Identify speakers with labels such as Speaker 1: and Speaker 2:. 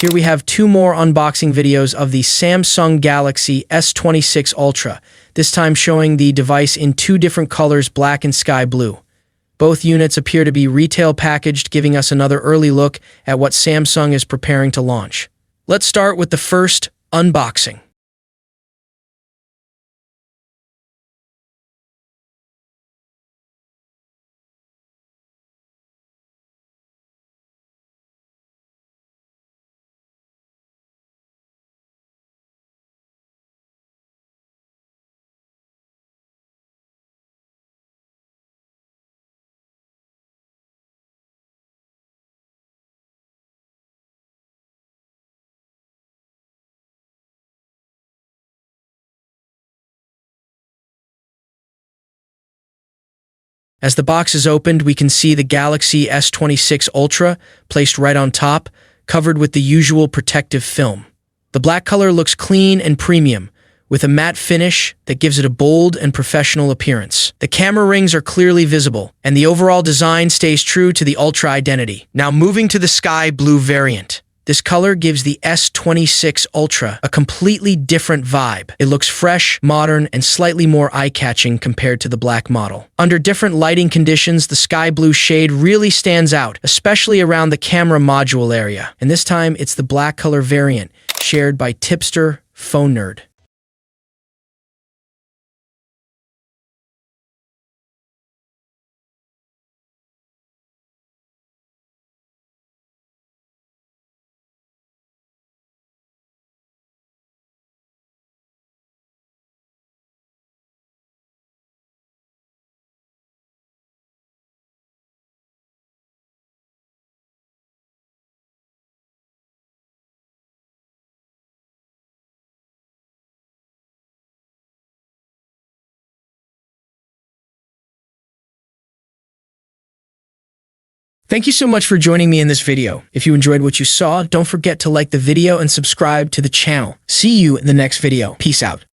Speaker 1: Here we have two more unboxing videos of the Samsung Galaxy S26 Ultra, this time showing the device in two different colors, black and sky blue. Both units appear to be retail packaged, giving us another early look at what Samsung is preparing to launch. Let's start with the first unboxing. As the box is opened, we can see the Galaxy S26 Ultra placed right on top, covered with the usual protective film. The black color looks clean and premium, with a matte finish that gives it a bold and professional appearance. The camera rings are clearly visible, and the overall design stays true to the Ultra identity. Now moving to the sky blue variant. This color gives the S26 Ultra a completely different vibe. It looks fresh, modern, and slightly more eye-catching compared to the black model. Under different lighting conditions, the sky blue shade really stands out, especially around the camera module area. And this time, it's the black color variant, shared by tipster Phone Nerd. Thank you so much for joining me in this video. If you enjoyed what you saw, don't forget to like the video and subscribe to the channel. See you in the next video. Peace out.